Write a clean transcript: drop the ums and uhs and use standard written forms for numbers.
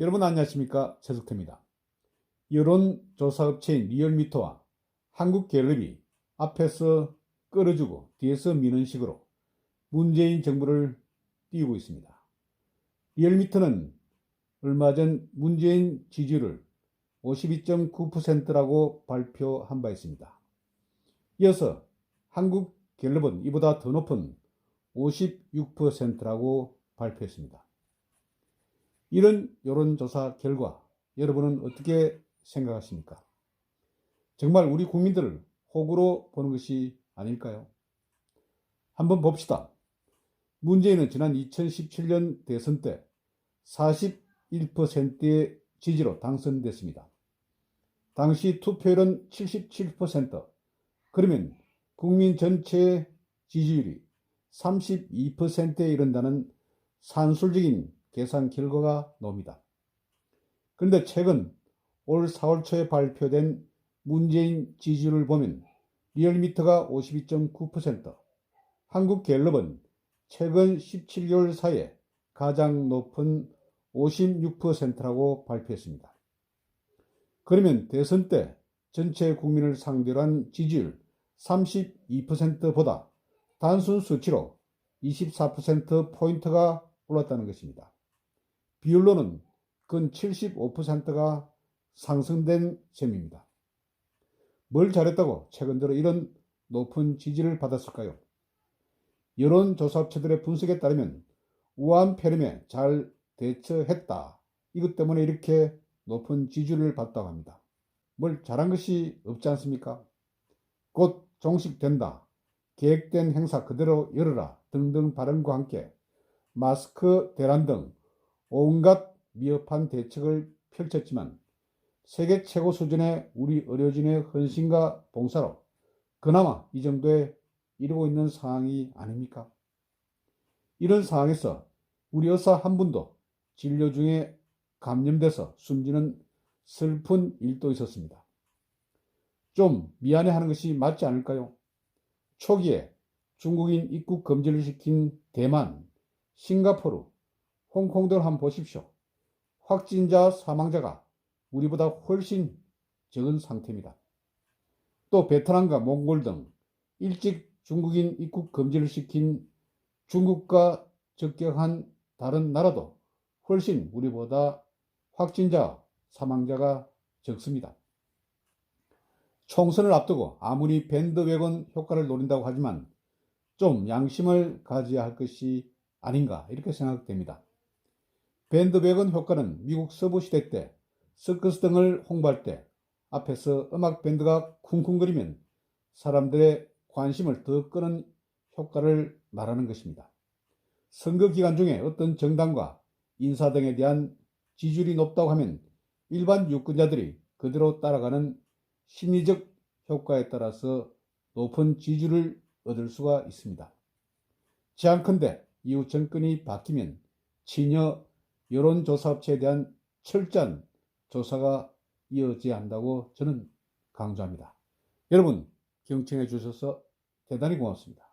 여러분 안녕하십니까? 최석태입니다. 여론조사업체인 리얼미터와 한국갤럽이 앞에서 끌어주고 뒤에서 미는 식으로 문재인 정부를 띄우고 있습니다. 리얼미터는 얼마 전 문재인 지지율을 52.9%라고 발표한 바 있습니다. 이어서 한국갤럽은 이보다 더 높은 56%라고 발표했습니다. 이런 여론조사 결과 여러분은 어떻게 생각하십니까? 정말 우리 국민들을 호구로 보는 것이 아닐까요? 한번 봅시다. 문재인은 지난 2017년 대선 때 41%의 지지로 당선됐습니다. 당시 투표율은 77%, 그러면 국민 전체의 지지율이 32%에 이른다는 산술적인 계산 결과가 나옵니다. 그런데 최근 올 4월 초에 발표된 문재인 지지율을 보면 리얼미터가 52.9%, 한국갤럽은 최근 17개월 사이에 가장 높은 56%라고 발표했습니다. 그러면 대선 때 전체 국민을 상대로 한 지지율 32%보다 단순 수치로 24%포인트가 올랐다는 것입니다. 비율로는 근 75%가 상승된 셈입니다. 뭘 잘했다고 최근 들어 이런 높은 지지를 받았을까요? 여론조사업체들의 분석에 따르면 우한 폐렴에 잘 대처했다. 이것 때문에 이렇게 높은 지지를 받았다고 합니다. 뭘 잘한 것이 없지 않습니까? 곧 종식된다. 계획된 행사 그대로 열어라. 등등 발언과 함께 마스크 대란 등 온갖 미흡한 대책을 펼쳤지만 세계 최고 수준의 우리 의료진의 헌신과 봉사로 그나마 이 정도에 이르고 있는 상황이 아닙니까? 이런 상황에서 우리 의사 한 분도 진료 중에 감염돼서 숨지는 슬픈 일도 있었습니다. 좀 미안해하는 것이 맞지 않을까요? 초기에 중국인 입국 금지를 시킨 대만, 싱가포르, 홍콩 등을 한번 보십시오. 확진자 사망자가 우리보다 훨씬 적은 상태입니다. 또 베트남과 몽골 등 일찍 중국인 입국 금지를 시킨 중국과 접경한 다른 나라도 훨씬 우리보다 확진자 사망자가 적습니다. 총선을 앞두고 아무리 밴드웨건 효과를 노린다고 하지만 좀 양심을 가져야 할 것이 아닌가 이렇게 생각됩니다. 밴드웨건 효과는 미국 서부 시대 때 서커스 등을 홍보할 때 앞에서 음악 밴드가 쿵쿵거리면 사람들의 관심을 더 끄는 효과를 말하는 것입니다. 선거 기간 중에 어떤 정당과 인사 등에 대한 지지율이 높다고 하면 일반 유권자들이 그대로 따라가는 심리적 효과에 따라서 높은 지지율을 얻을 수가 있습니다. 제안컨대 이후 정권이 바뀌면 친여 여론조사업체에 대한 철저한 조사가 이어져야 한다고 저는 강조합니다. 여러분 경청해 주셔서 대단히 고맙습니다.